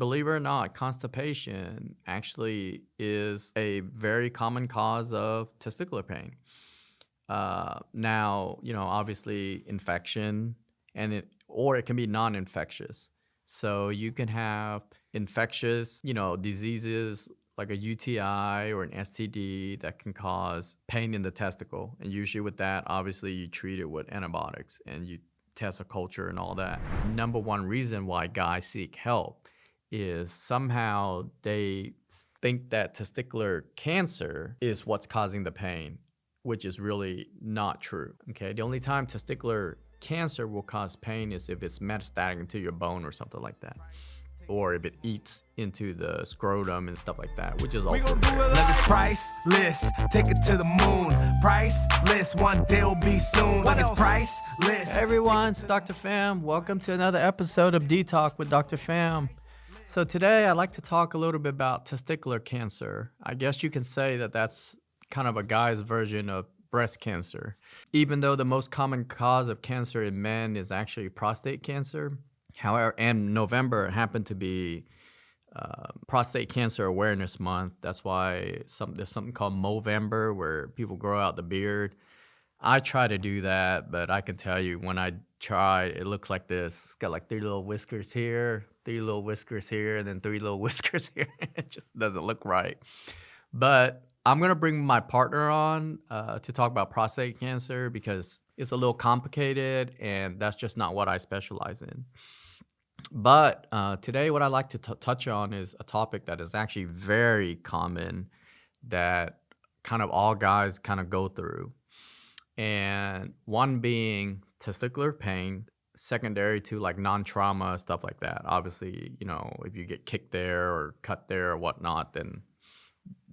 believe it or not, constipation actually is a very common cause of testicular pain. Now, obviously infection or it can be non-infectious. So you can have infectious, diseases like a UTI or an STD that can cause pain in the testicle. And usually with that, obviously you treat it with antibiotics and you test a culture and all that. Number one reason why guys seek help is somehow they think that testicular cancer is what's causing the pain, which is really not true. Okay. The only time testicular cancer will cause pain is if it's metastatic into your bone or something like that. Or if it eats into the scrotum and stuff like that, which is also priceless. Take it to the moon. Priceless. One day will be soon. Like it's priceless. Hey everyone, it's Dr. Pham. Welcome to another episode of D-Talk with Dr. Pham. So today I'd like to talk a little bit about testicular cancer. I guess you can say that that's kind of a guy's version of breast cancer. Even though the most common cause of cancer in men is actually prostate cancer. However, and November happened to be Prostate Cancer Awareness Month. That's why there's something called Movember where people grow out the beard. I try to do that, but I can tell you when I try, it looks like this. It's got like 3 little whiskers here, 3 little whiskers here, and then 3 little whiskers here. It just doesn't look right. But I'm going to bring my partner on to talk about prostate cancer because it's a little complicated and that's just not what I specialize in. But today what I'd like to touch on is a topic that is actually very common that kind of all guys kind of go through. And one being testicular pain, secondary to like non-trauma, stuff like that. Obviously, if you get kicked there or cut there or whatnot, then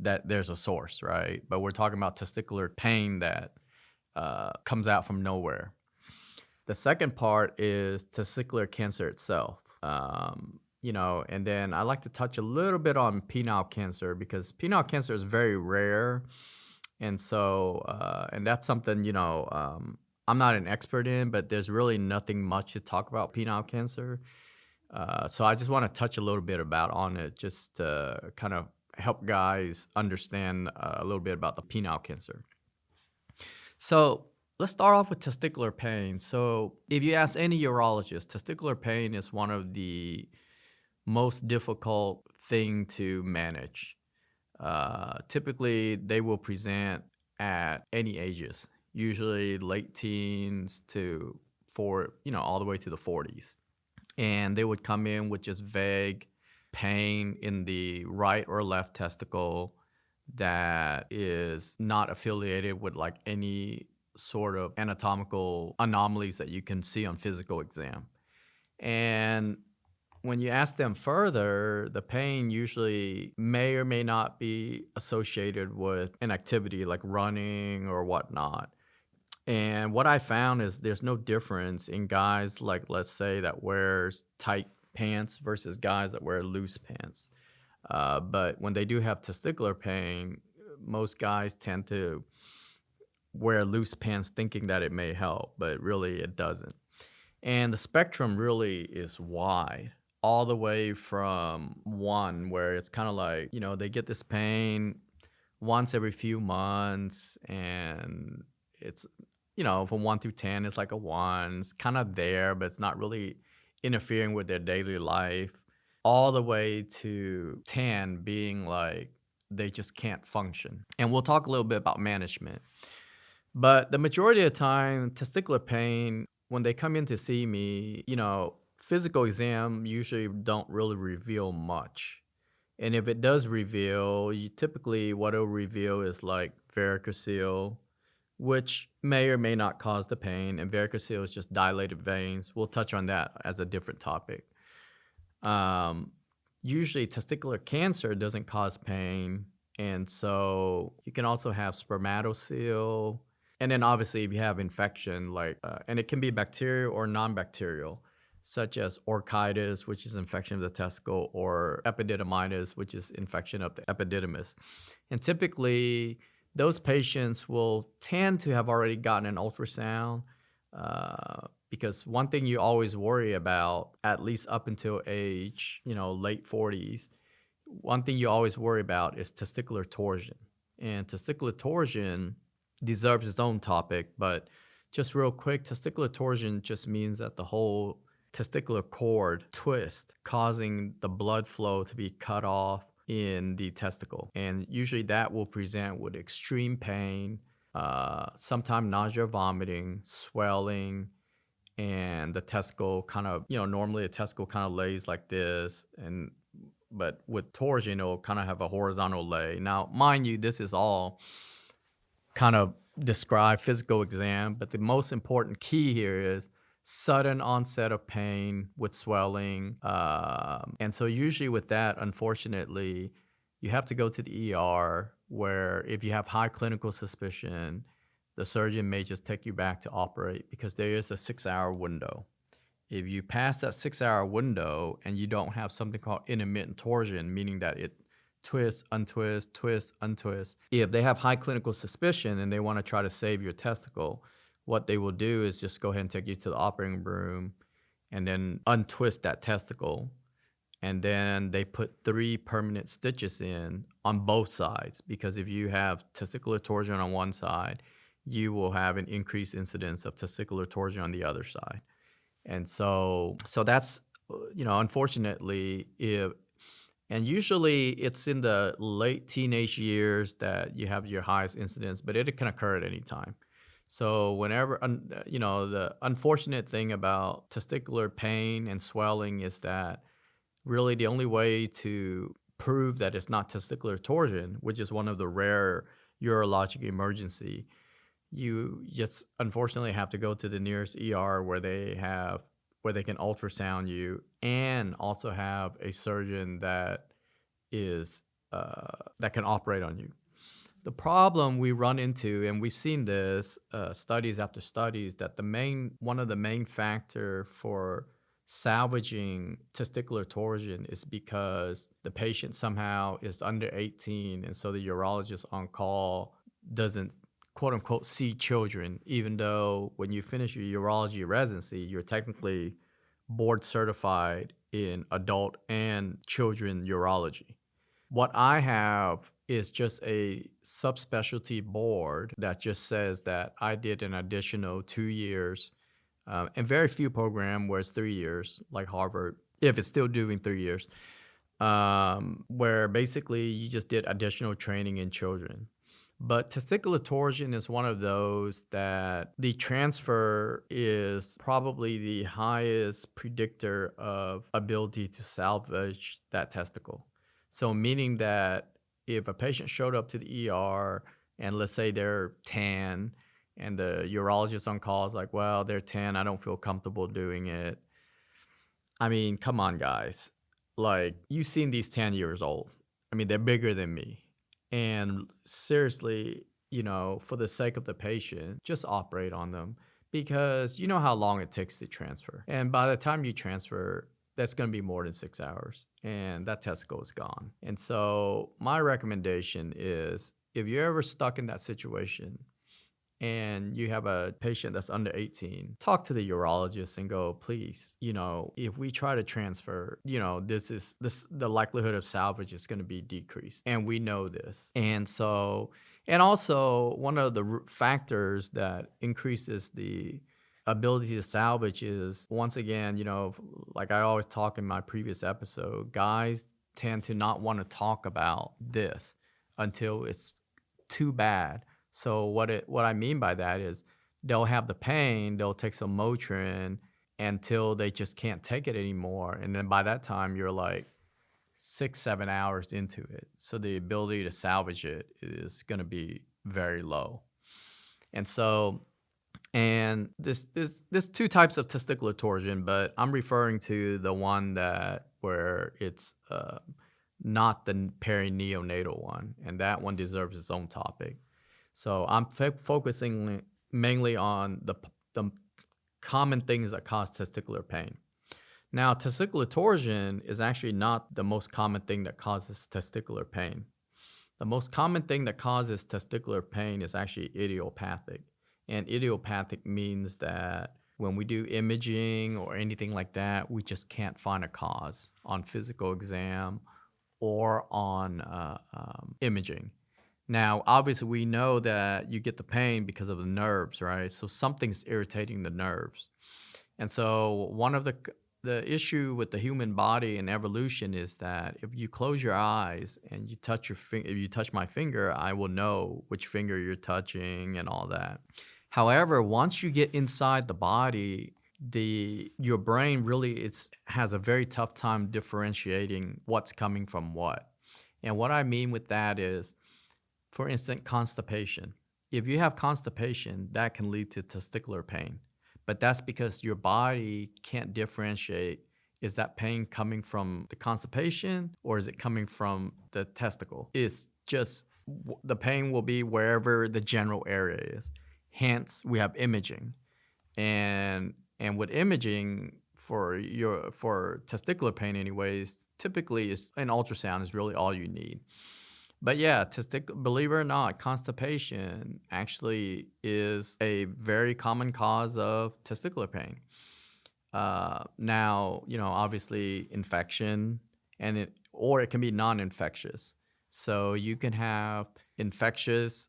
that there's a source, right? But we're talking about testicular pain that comes out from nowhere. The second part is testicular cancer itself, and then I like to touch a little bit on penile cancer because penile cancer is very rare. And so, and that's something, I'm not an expert in, but there's really nothing much to talk about penile cancer. So I just want to touch a little bit on it, just to kind of help guys understand a little bit about the penile cancer. So let's start off with testicular pain. So if you ask any urologist, testicular pain is one of the most difficult thing to manage. Typically, they will present at any ages, usually late teens to all the way to the 40s. And they would come in with just vague pain in the right or left testicle that is not affiliated with like any sort of anatomical anomalies that you can see on physical exam. And when you ask them further, the pain usually may or may not be associated with an activity like running or whatnot. And what I found is there's no difference in guys like, let's say, that wears tight pants versus guys that wear loose pants. But when they do have testicular pain, most guys tend to wear loose pants thinking that it may help, but really it doesn't. And the spectrum really is wide, all the way from one where it's kind of like, they get this pain once every few months and it's, from 1 through 10, it's like a 1. It's kind of there, but it's not really interfering with their daily life, all the way to 10 being like they just can't function. And we'll talk a little bit about management. But the majority of the time, testicular pain, when they come in to see me, physical exam usually don't really reveal much. And if it does reveal, typically what it'll reveal is like varicocele, which may or may not cause the pain. And varicocele is just dilated veins. We'll touch on that as a different topic. Usually testicular cancer doesn't cause pain. And so you can also have spermatocele. And then obviously if you have infection, and it can be bacterial or non-bacterial, such as orchitis, which is infection of the testicle, or epididymitis, which is infection of the epididymis. And typically those patients will tend to have already gotten an ultrasound Because one thing you always worry about, at least up until age, late 40s, one thing you always worry about is testicular torsion. And testicular torsion deserves its own topic, but just real quick, testicular torsion just means that the whole testicular cord twists, causing the blood flow to be cut off in the testicle. And usually that will present with extreme pain, sometimes nausea, vomiting, swelling, and the testicle kind of, normally a testicle kind of lays like this, but with torsion, it'll kind of have a horizontal lay. Now, mind you, this is all kind of describe physical exam, but the most important key here is sudden onset of pain with swelling. And so usually with that, unfortunately, you have to go to the ER, where if you have high clinical suspicion, the surgeon may just take you back to operate, because there is a 6-hour window. If you pass that 6-hour window and you don't have something called intermittent torsion, meaning that it twists, untwists, twists, untwists, if they have high clinical suspicion and they want to try to save your testicle, what they will do is just go ahead and take you to the operating room and then untwist that testicle. And then they put 3 permanent stitches in on both sides, because if you have testicular torsion on one side, you will have an increased incidence of testicular torsion on the other side. And so that's, unfortunately, and usually it's in the late teenage years that you have your highest incidence, but it can occur at any time. So whenever, the unfortunate thing about testicular pain and swelling is that really the only way to prove that it's not testicular torsion, which is one of the rare urologic emergency, you just unfortunately have to go to the nearest ER where they can ultrasound you, and also have a surgeon that can operate on you. The problem we run into, and we've seen this studies after studies, that one of the main factor for salvaging testicular torsion is because the patient somehow is under 18, and so the urologist on call doesn't quote unquote see children, even though when you finish your urology residency, you're technically board certified in adult and children urology. What I have is just a subspecialty board that just says that I did an additional 2 years, and very few program where it's 3 years, like Harvard, if it's still doing 3 years, where basically you just did additional training in children. But testicular torsion is one of those that the transfer is probably the highest predictor of ability to salvage that testicle. So meaning that if a patient showed up to the ER and let's say they're 10 and the urologist on call is like, well, they're 10, I don't feel comfortable doing it. I mean, come on, guys. Like, you've seen these 10 years old. I mean, they're bigger than me. And seriously, for the sake of the patient, just operate on them, because you know how long it takes to transfer. And by the time you transfer, that's going to be more than 6 hours, and that testicle is gone. And so my recommendation is, if you're ever stuck in that situation and you have a patient that's under 18, talk to the urologist and go, please, if we try to transfer, the likelihood of salvage is going to be decreased. And we know this. And also one of the factors that increases the ability to salvage is, once again, like I always talk in my previous episode, guys tend to not want to talk about this until it's too bad. So what I mean by that is, they'll have the pain, they'll take some Motrin until they just can't take it anymore. And then by that time, you're like 6-7 hours into it. So the ability to salvage it is going to be very low. And so, and there's 2 types of testicular torsion, but I'm referring to the one where it's not the perineonatal one, and that one deserves its own topic. So I'm focusing mainly on the common things that cause testicular pain. Now, testicular torsion is actually not the most common thing that causes testicular pain. The most common thing that causes testicular pain is actually idiopathic. And idiopathic means that when we do imaging or anything like that, we just can't find a cause on physical exam or on imaging. Now, obviously, we know that you get the pain because of the nerves, right? So something's irritating the nerves. And so one of the issue with the human body and evolution is that if you close your eyes and you touch if you touch my finger, I will know which finger you're touching and all that. However, once you get inside the body, your brain really has a very tough time differentiating what's coming from what. And what I mean with that is, for instance, constipation. If you have constipation, that can lead to testicular pain. But that's because your body can't differentiate, is that pain coming from the constipation or is it coming from the testicle? It's just the pain will be wherever the general area is. Hence, we have imaging. And with imaging for testicular pain anyways, typically an ultrasound is really all you need. But yeah, believe it or not, constipation actually is a very common cause of testicular pain. Now, obviously infection or it can be non-infectious. So you can have infectious,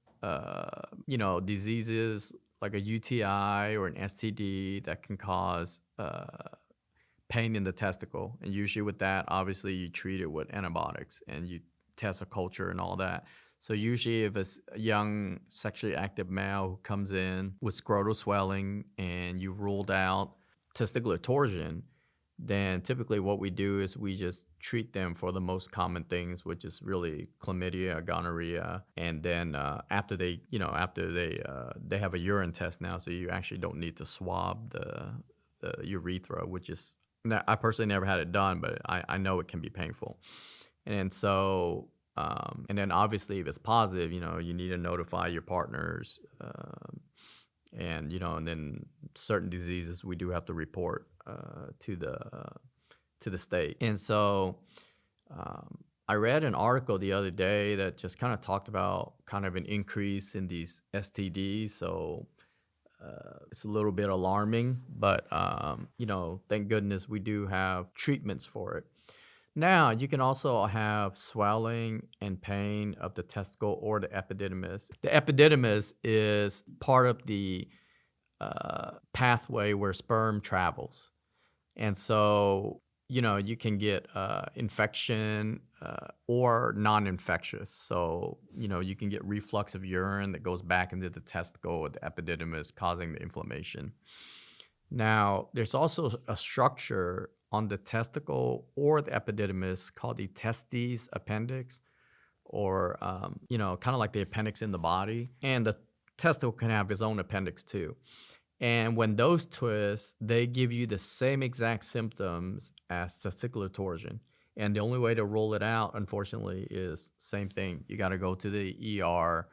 diseases like a UTI or an STD that can cause pain in the testicle. And usually with that, obviously you treat it with antibiotics and you test a culture and all that. So usually if it's a young sexually active male who comes in with scrotal swelling and you ruled out testicular torsion, then typically what we do is we just treat them for the most common things, which is really chlamydia, gonorrhea, and then after they have a urine test now, so you actually don't need to swab the urethra, which is, I personally never had it done, but I know it can be painful. And so, and then obviously if it's positive, you need to notify your partners, and then certain diseases we do have to report to the state. And so I read an article the other day that just kind of talked about kind of an increase in these STDs. So it's a little bit alarming, but thank goodness we do have treatments for it. Now, you can also have swelling and pain of the testicle or the epididymis. The epididymis is part of the pathway where sperm travels. And so, you can get infection or non-infectious. So, you can get reflux of urine that goes back into the testicle or the epididymis, causing the inflammation. Now, there's also a structure on the testicle or the epididymis called the testes appendix, or kind of like the appendix in the body. And the testicle can have its own appendix too. And when those twist, they give you the same exact symptoms as testicular torsion. And the only way to rule it out, unfortunately, is same thing. You got to go to the ER,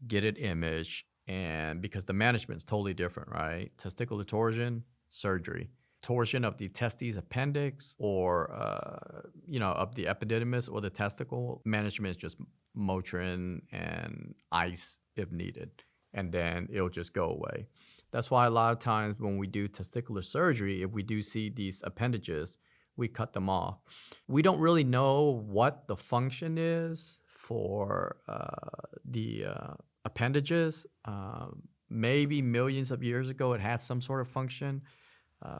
get it imaged, and because the management's totally different, right? Testicular torsion, surgery. Torsion of the testes appendix or, of the epididymis or the testicle, management is just Motrin and ice if needed, and then it'll just go away. That's why a lot of times when we do testicular surgery, if we do see these appendages, we cut them off. We don't really know what the function is for the appendages. Maybe millions of years ago it had some sort of function.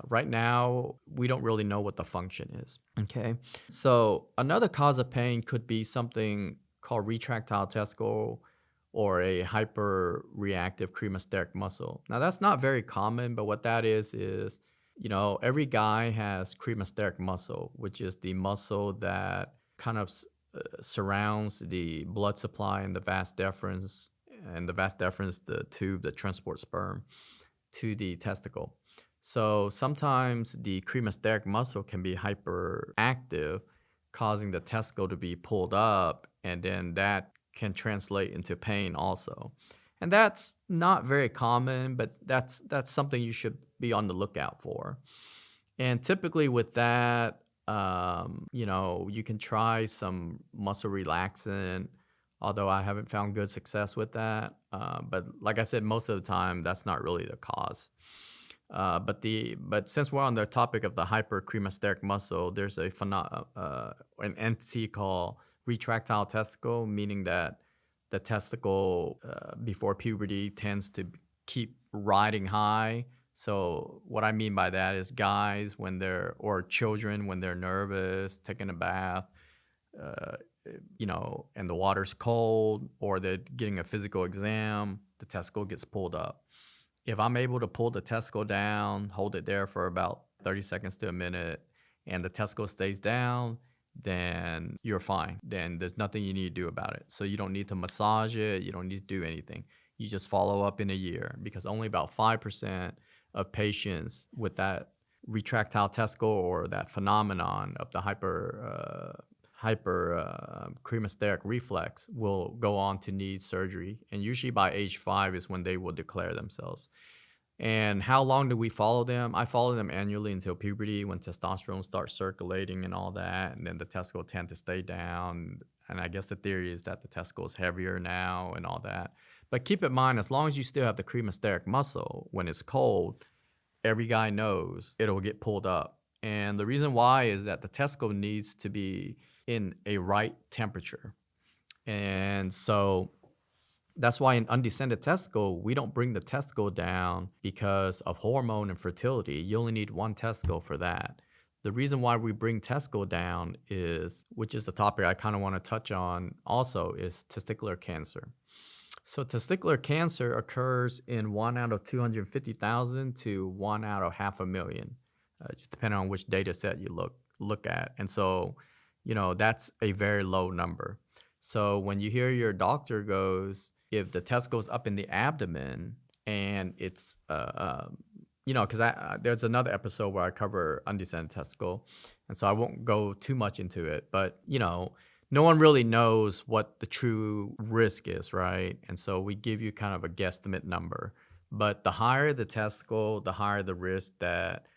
Right now, we don't really know what the function is, okay? So another cause of pain could be something called retractile testicle or a hyperreactive cremasteric muscle. Now, that's not very common, but what that is, every guy has cremasteric muscle, which is the muscle that kind of surrounds the blood supply and the vas deferens, the tube that transports sperm to the testicle. So sometimes the cremasteric muscle can be hyperactive, causing the testicle to be pulled up, and then that can translate into pain also. And that's not very common, but that's something you should be on the lookout for. And typically with that, you can try some muscle relaxant, although I haven't found good success with that. But like I said, most of the time, that's not really the cause. But since we're on the topic of the hypercremasteric muscle, there's an entity called retractile testicle, meaning that the testicle before puberty tends to keep riding high. So what I mean by that is guys or children when they're nervous, taking a bath, uh, and the water's cold, or they're getting a physical exam, the testicle gets pulled up. If I'm able to pull the testicle down, hold it there for about 30 seconds to a minute, and the testicle stays down, then you're fine. Then there's nothing you need to do about it. So you don't need to massage it. You don't need to do anything. You just follow up in a year, because only about 5% of patients with that retractile testicle or that phenomenon of the hypercremasteric reflex will go on to need surgery. And usually by age 5 is when they will declare themselves. And how long do we follow them? I follow them annually until puberty, when testosterone starts circulating and all that. And then the testicle tend to stay down. And I guess the theory is that the testicle is heavier now and all that. But keep in mind, as long as you still have the cremasteric muscle, when it's cold, every guy knows it'll get pulled up. And the reason why is that the testicle needs to be in a right temperature. And so that's why in undescended testicle, we don't bring the testicle down because of hormone and fertility. You only need one testicle for that. The reason why we bring testicle down which is the topic I kind of want to touch on also, is testicular cancer. So testicular cancer occurs in 1 out of 250,000 to 1 out of 500,000, just depending on which data set you look at. And so, that's a very low number. So when you hear your doctor goes, if the testicle's up in the abdomen and it's, because there's another episode where I cover undescended testicle, and so I won't go too much into it, but, no one really knows what the true risk is, right? And so we give you kind of a guesstimate number. But the higher the testicle, the higher the risk that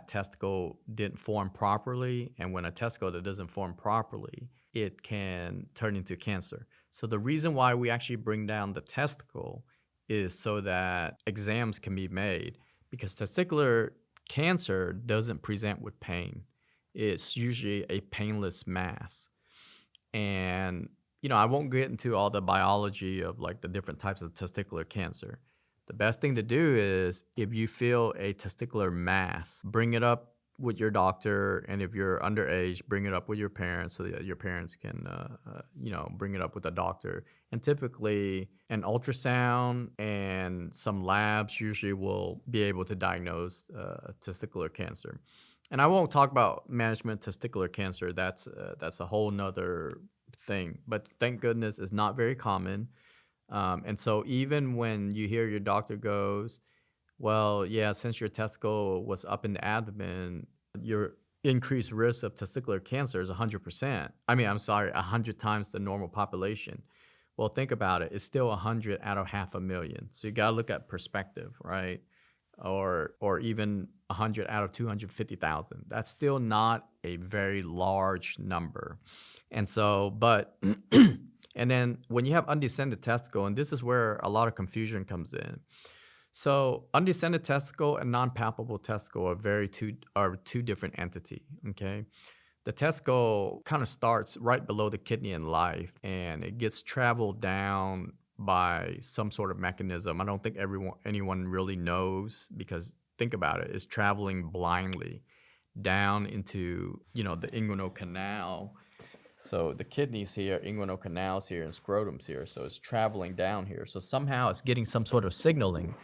testicle didn't form properly. And when a testicle that doesn't form properly, it can turn into cancer. So the reason why we actually bring down the testicle is so that exams can be made, because testicular cancer doesn't present with pain. It's usually a painless mass. And, I won't get into all the biology of like the different types of testicular cancer. The best thing to do is, if you feel a testicular mass, bring it up with your doctor. And if you're underage, bring it up with your parents so that your parents can, bring it up with a doctor. And typically an ultrasound and some labs usually will be able to diagnose testicular cancer. And I won't talk about management testicular cancer. That's a whole nother thing. But thank goodness it's not very common. And so even when you hear your doctor goes, well, yeah, since your testicle was up in the abdomen, your increased risk of testicular cancer is 100%. 100 times the normal population. Well, think about it. It's still 100 out of 500,000. So you got to look at perspective, right? Or even 100 out of 250,000. That's still not a very large number. And so, but, and then when you have undescended testicle, and this is where a lot of confusion comes in. So undescended testicle and non-palpable testicle are two different entities, okay? The testicle kind of starts right below the kidney in life, and it gets traveled down by some sort of mechanism. I don't think anyone really knows, because think about it, it's traveling blindly down into, the inguinal canal. So the kidneys here, inguinal canals here, and scrotum's here. So it's traveling down here. So somehow it's getting some sort of signaling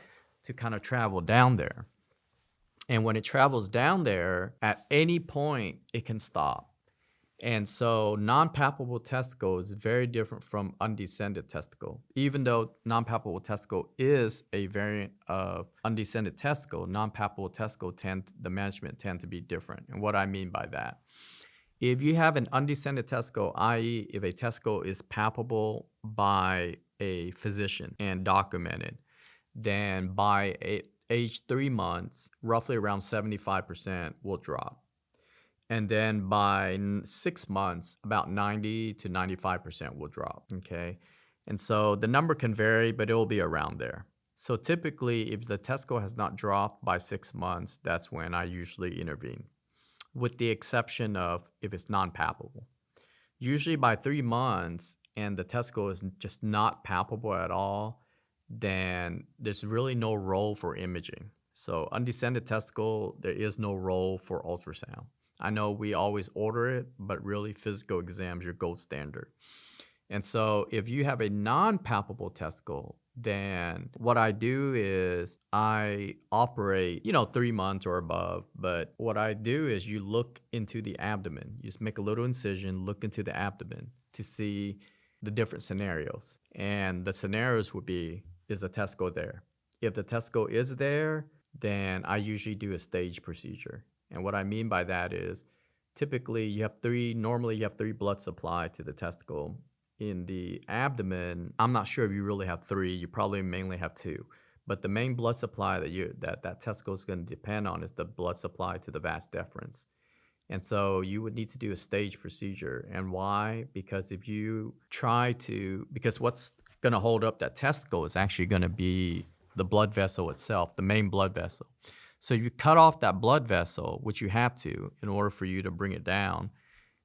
to kind of travel down there. And when it travels down there, at any point, it can stop. And so non-palpable testicle is very different from undescended testicle. Even though non-palpable testicle is a variant of undescended testicle, non-palpable testicle the management tend to be different. And what I mean by that, if you have an undescended testicle, i.e. if a testicle is palpable by a physician and documented, then by age 3 months, roughly around 75% will drop. And then by 6 months, about 90 to 95% will drop, okay? And so the number can vary, but it will be around there. So typically, if the testicle has not dropped by 6 months, that's when I usually intervene, with the exception of if it's non-palpable. Usually by 3 months and the testicle is just not palpable at all, then there's really no role for imaging. So undescended testicle, there is no role for ultrasound. I know we always order it, but really physical exams your gold standard. And so if you have a non-palpable testicle, then what I do is I operate, 3 months or above. But what I do is you look into the abdomen. You just make a little incision, look into the abdomen to see the different scenarios. And the scenarios would be, is the testicle there? If the testicle is there, then I usually do a stage procedure. And what I mean by that is typically normally you have three blood supply to the testicle. In the abdomen, I'm not sure if you really have three. You probably mainly have two. But the main blood supply that testicle is going to depend on is the blood supply to the vas deferens. And so you would need to do a stage procedure. And why? Because because what's going to hold up that testicle is actually going to be the blood vessel itself, the main blood vessel. So if you cut off that blood vessel, which you have to in order for you to bring it down,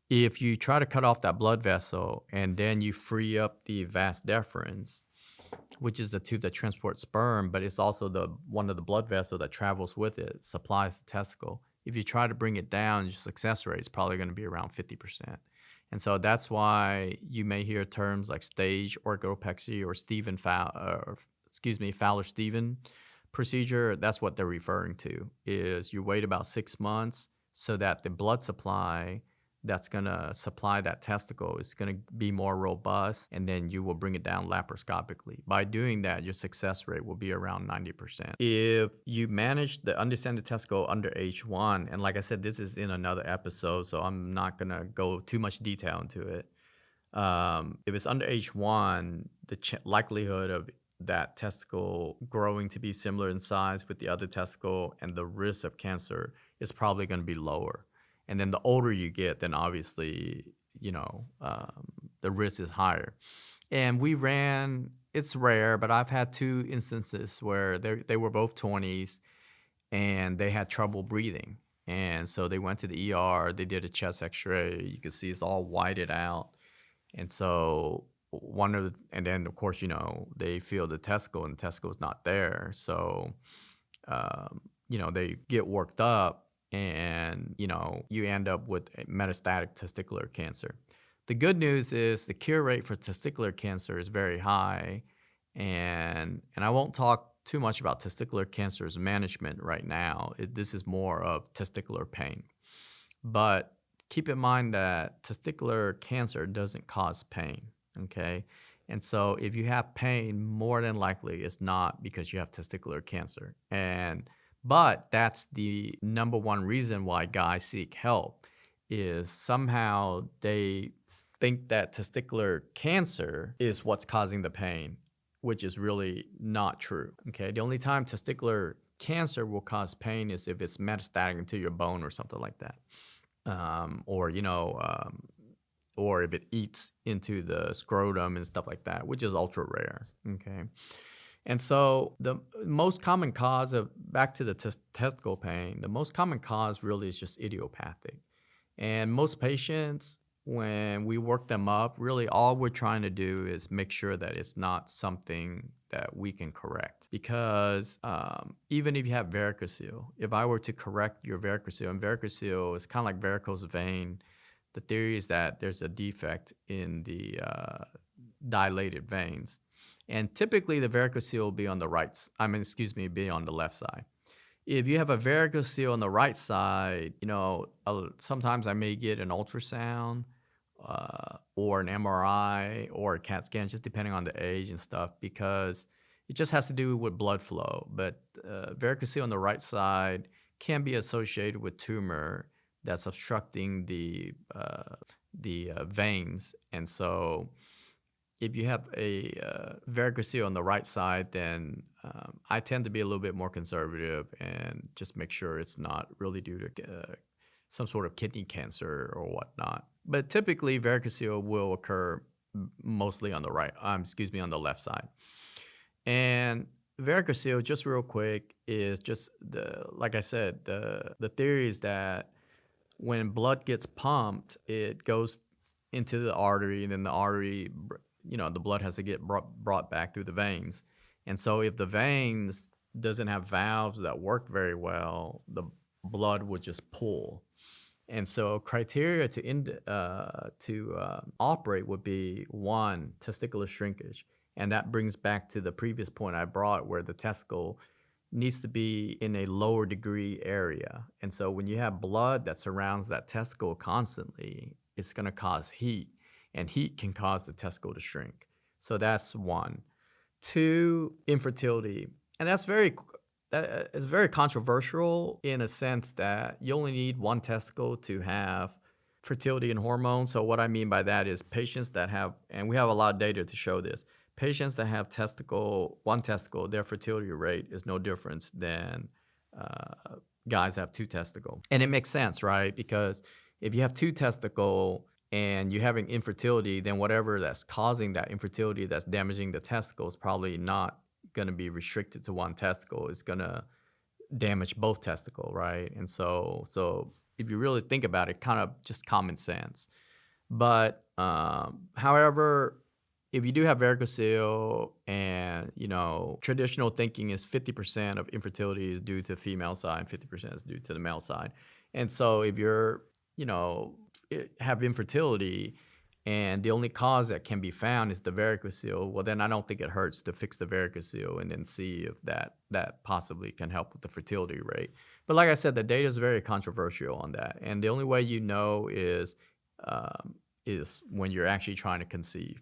if you try to cut off that blood vessel and then you free up the vas deferens, which is the tube that transports sperm, but it's also one of the blood vessels that travels with it, supplies the testicle. If you try to bring it down, your success rate is probably going to be around 50%. And so that's why you may hear terms like stage orthopexy or Fowler-Stevens procedure. That's what they're referring to, is you wait about 6 months so that the blood supply that's going to supply that testicle is going to be more robust, and then you will bring it down laparoscopically. By doing that, your success rate will be around 90%. If you manage the undescended testicle under age 1, and like I said, this is in another episode, so I'm not going to go too much detail into it. If it's under age 1, the likelihood of that testicle growing to be similar in size with the other testicle and the risk of cancer is probably going to be lower. And then the older you get, then obviously, the risk is higher. And it's rare, but I've had 2 instances where they were both 20s and they had trouble breathing. And so they went to the ER, they did a chest x-ray. You can see it's all whited out. And so and then of course, they feel the testicle and the testicle is not there. So, they get worked up. And, you end up with metastatic testicular cancer. The good news is the cure rate for testicular cancer is very high. And I won't talk too much about testicular cancer's management right now. This is more of testicular pain. But keep in mind that testicular cancer doesn't cause pain, okay? And so if you have pain, more than likely it's not because you have testicular cancer. But that's the number one reason why guys seek help, is somehow they think that testicular cancer is what's causing the pain, which is really not true. Okay, the only time testicular cancer will cause pain is if it's metastatic into your bone or something like that, or if it eats into the scrotum and stuff like that, which is ultra rare. Okay. And so the most common cause back to the testicle pain, the most common cause really is just idiopathic. And most patients, when we work them up, really all we're trying to do is make sure that it's not something that we can correct. Because even if you have varicocele, if I were to correct your varicocele, and varicocele is kind of like varicose vein, the theory is that there's a defect in the dilated veins. And typically the varicocele will be on the be on the left side. If you have a varicocele on the right side, sometimes I may get an ultrasound or an MRI or a CAT scan, just depending on the age and stuff, because it just has to do with blood flow. But varicocele on the right side can be associated with tumor that's obstructing the veins. And so if you have a varicocele on the right side, then I tend to be a little bit more conservative and just make sure it's not really due to some sort of kidney cancer or whatnot. But typically, varicocele will occur mostly on the on the left side. And varicocele, just real quick, is just like I said, the theory is that when blood gets pumped, it goes into the artery, and then the artery, the blood has to get brought back through the veins. And so if the veins doesn't have valves that work very well, the blood would just pull. And so criteria to operate would be one, testicular shrinkage. And that brings back to the previous point I brought where the testicle needs to be in a lower degree area. And so when you have blood that surrounds that testicle constantly, it's going to cause heat, and heat can cause the testicle to shrink. So that's one. Two, infertility. And that's it's very controversial in a sense that you only need one testicle to have fertility and hormones. So what I mean by that is patients that have, and we have a lot of data to show this, patients that have one testicle, their fertility rate is no different than guys that have two testicle. And it makes sense, right? Because if you have two testicle and you're having infertility, then whatever that's causing that infertility that's damaging the testicle is probably not going to be restricted to one testicle. It's going to damage both testicle, right? And so if you really think about it, kind of just common sense. But however, if you do have varicocele and, traditional thinking is 50% of infertility is due to female side, 50% is due to the male side. And so if you're, have infertility and the only cause that can be found is the varicocele, well, then I don't think it hurts to fix the varicocele and then see if that possibly can help with the fertility rate. But like I said, the data is very controversial on that. And the only way is when you're actually trying to conceive.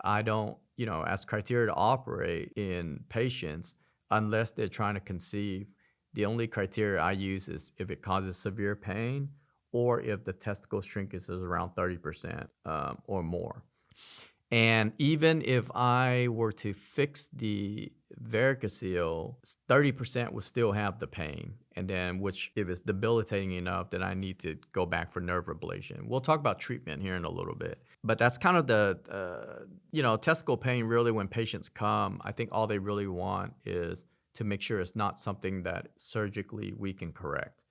I don't, as criteria to operate in patients, unless they're trying to conceive, the only criteria I use is if it causes severe pain or if the testicle shrinkage is around 30% or more. And even if I were to fix the varicocele, 30% will still have the pain. And then, which if it's debilitating enough, then I need to go back for nerve ablation. We'll talk about treatment here in a little bit. But that's kind of the, testicle pain really when patients come, I think all they really want is to make sure it's not something that surgically we can correct.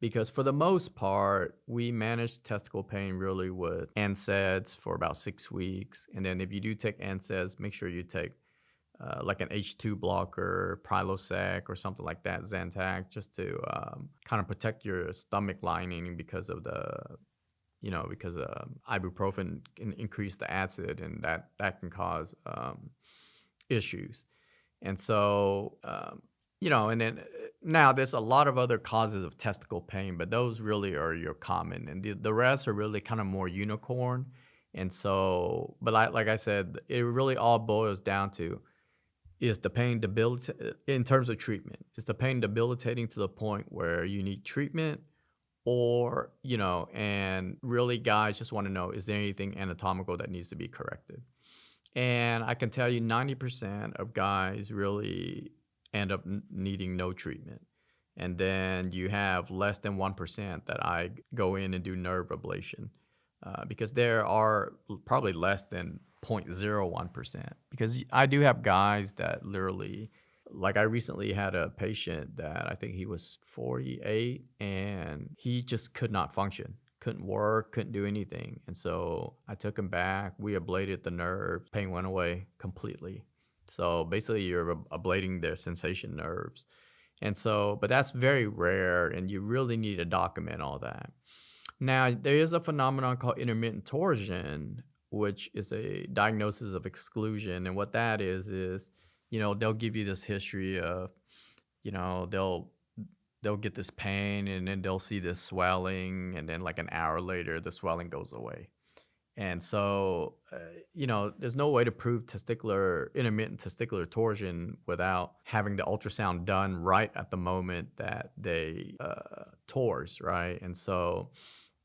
Because for the most part, we manage testicle pain really with NSAIDs for about 6 weeks. And then if you do take NSAIDs, make sure you take like an H2 blocker, Prilosec, or something like that, Zantac, just to kind of protect your stomach lining because of because ibuprofen can increase the acid, and that can cause issues. And so, and then now there's a lot of other causes of testicle pain, but those really are your common, and the rest are really kind of more unicorn. And so, but like I said, it really all boils down to, is the pain debilitating in terms of treatment? Is the pain debilitating to the point where you need treatment? Or, and really guys just want to know, is there anything anatomical that needs to be corrected? And I can tell you 90% of guys really end up needing no treatment. And then you have less than 1% that I go in and do nerve ablation because there are probably less than 0.01%. Because I do have guys that literally, like I recently had a patient that I think he was 48 and he just could not function, couldn't work, couldn't do anything. And so I took him back, we ablated the nerve, pain went away completely. So basically you're ablating their sensation nerves. And so, but that's very rare and you really need to document all that. Now, there is a phenomenon called intermittent torsion, which is a diagnosis of exclusion. And what that is, they'll give you this history of, they'll get this pain and then they'll see this swelling, and then like an hour later, the swelling goes away. And so, there's no way to prove intermittent testicular torsion without having the ultrasound done right at the moment that they tors, right? And so,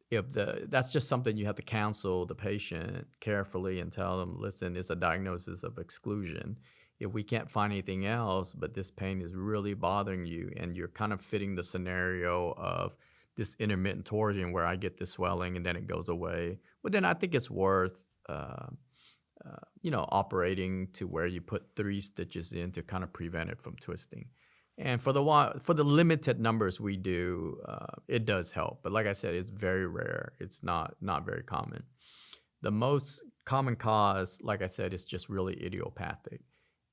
that's just something you have to counsel the patient carefully and tell them, listen, it's a diagnosis of exclusion. If we can't find anything else, but this pain is really bothering you and you're kind of fitting the scenario of this intermittent torsion where I get this swelling and then it goes away, well, then I think it's worth operating to where you put 3 stitches in to kind of prevent it from twisting. And for the limited numbers we do, it does help. But like I said, it's very rare. It's not very common. The most common cause, like I said, is just really idiopathic.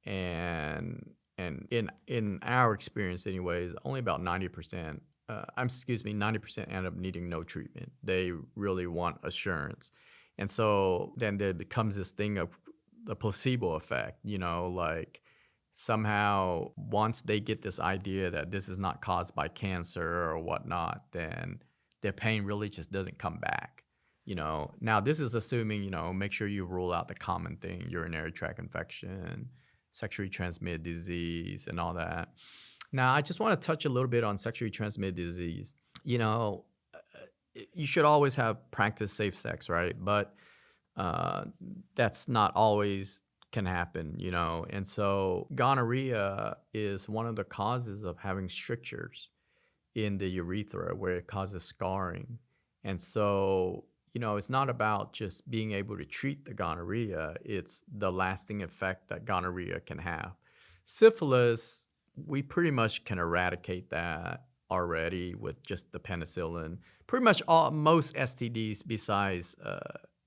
And in our experience anyways, only about 90%, 90% end up needing no treatment. They really want assurance. And so then there becomes this thing of the placebo effect, like somehow once they get this idea that this is not caused by cancer or whatnot, then their pain really just doesn't come back. Now this is assuming, make sure you rule out the common thing, urinary tract infection, sexually transmitted disease, and all that. Now, I just want to touch a little bit on sexually transmitted disease. You should always have practice safe sex, right? But that's not always can happen, And so gonorrhea is one of the causes of having strictures in the urethra where it causes scarring. And so, it's not about just being able to treat the gonorrhea. It's the lasting effect that gonorrhea can have. Syphilis, we pretty much can eradicate that already with just the penicillin. Pretty much most STDs besides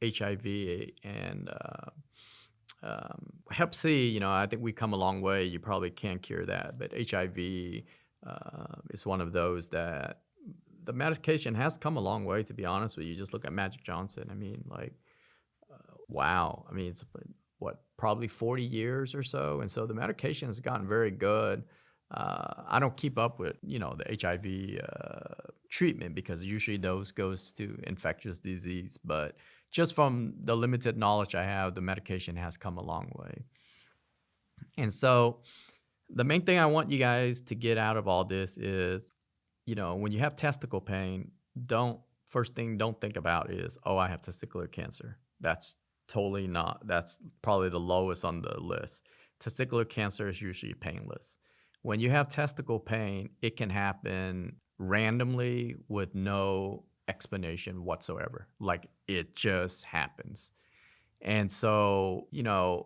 HIV and Hep C, I think we come a long way. You probably can't cure that. But HIV is one of those that the medication has come a long way, to be honest with you. Just look at Magic Johnson. I mean, wow. I mean, it's probably 40 years or so. And so the medication has gotten very good. I don't keep up with, the HIV treatment because usually those goes to infectious disease. But just from the limited knowledge I have, the medication has come a long way. And so the main thing I want you guys to get out of all this is, when you have testicle pain, don't think about is, oh, I have testicular cancer. That's totally not. That's probably the lowest on the list. Testicular cancer is usually painless. When you have testicle pain, it can happen randomly with no explanation whatsoever. Like it just happens. And so,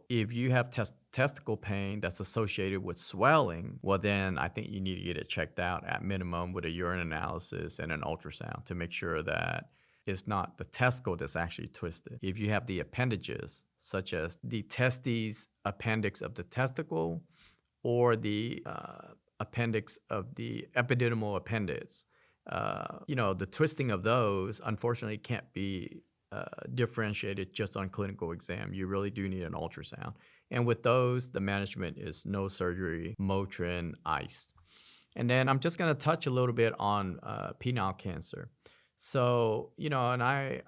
if you have testicle pain that's associated with swelling, well, then I think you need to get it checked out at minimum with a urine analysis and an ultrasound to make sure that it's not the testicle that's actually twisted. If you have the appendages, such as the testes appendix of the testicle or the appendix of the epididymal appendix, the twisting of those, unfortunately, can't be differentiated just on clinical exam. You really do need an ultrasound. And with those, the management is no surgery, Motrin, ice. And then I'm just going to touch a little bit on penile cancer. So, and I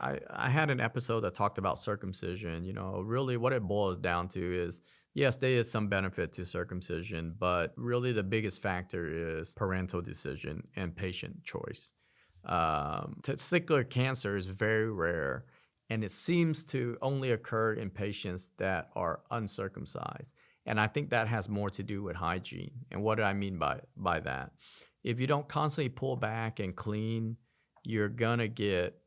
had an episode that talked about circumcision. Really what it boils down to is, yes, there is some benefit to circumcision, but really the biggest factor is parental decision and patient choice. Testicular cancer is very rare, and it seems to only occur in patients that are uncircumcised. And I think that has more to do with hygiene. And what do I mean by that? If you don't constantly pull back and clean, you're gonna get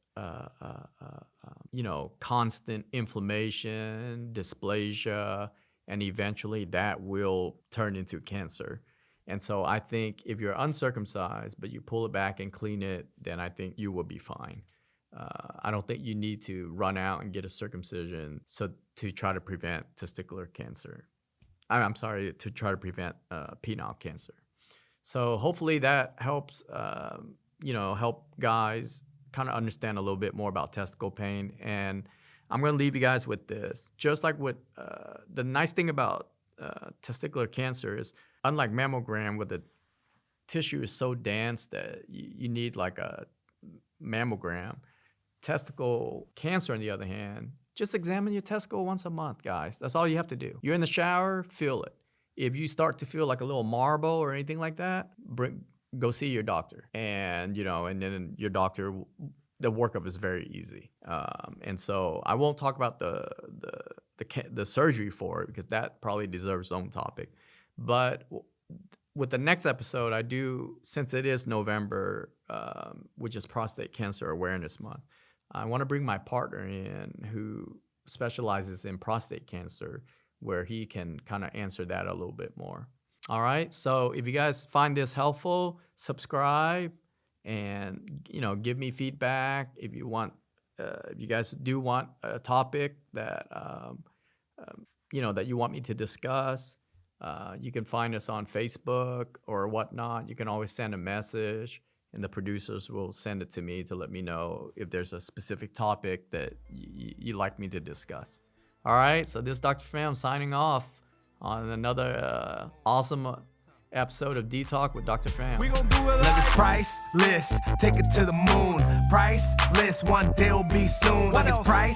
constant inflammation, dysplasia, and eventually that will turn into cancer. And so I think if you're uncircumcised, but you pull it back and clean it, then I think you will be fine. I don't think you need to run out and get a circumcision to try to prevent testicular cancer. To try to prevent penile cancer. So hopefully that helps, help guys kind of understand a little bit more about testicle pain. And I'm going to leave you guys with this. Just like with the nice thing about testicular cancer is, unlike mammogram, where the tissue is so dense that you need like a mammogram, testicle cancer, on the other hand, just examine your testicle once a month, guys. That's all you have to do. You're in the shower, feel it. If you start to feel like a little marble or anything like that, go see your doctor. And, and then your doctor, the workup is very easy. And so I won't talk about the surgery for it because that probably deserves its own topic. But with the next episode, I do, since it is November, which is Prostate Cancer Awareness Month, I want to bring my partner in who specializes in prostate cancer, where he can kind of answer that a little bit more. All right. So if you guys find this helpful, subscribe and, give me feedback. If you want, if you guys do want a topic that, that you want me to discuss, you can find us on Facebook or whatnot. You can always send a message and the producers will send it to me to let me know if there's a specific topic that you'd like me to discuss. All right. So this is Dr. Pham signing off on another awesome episode of D-Talk with Dr. Pham. We gon' do it like it's priceless. Take it to the moon. Priceless. One day will be soon. Like it's priceless.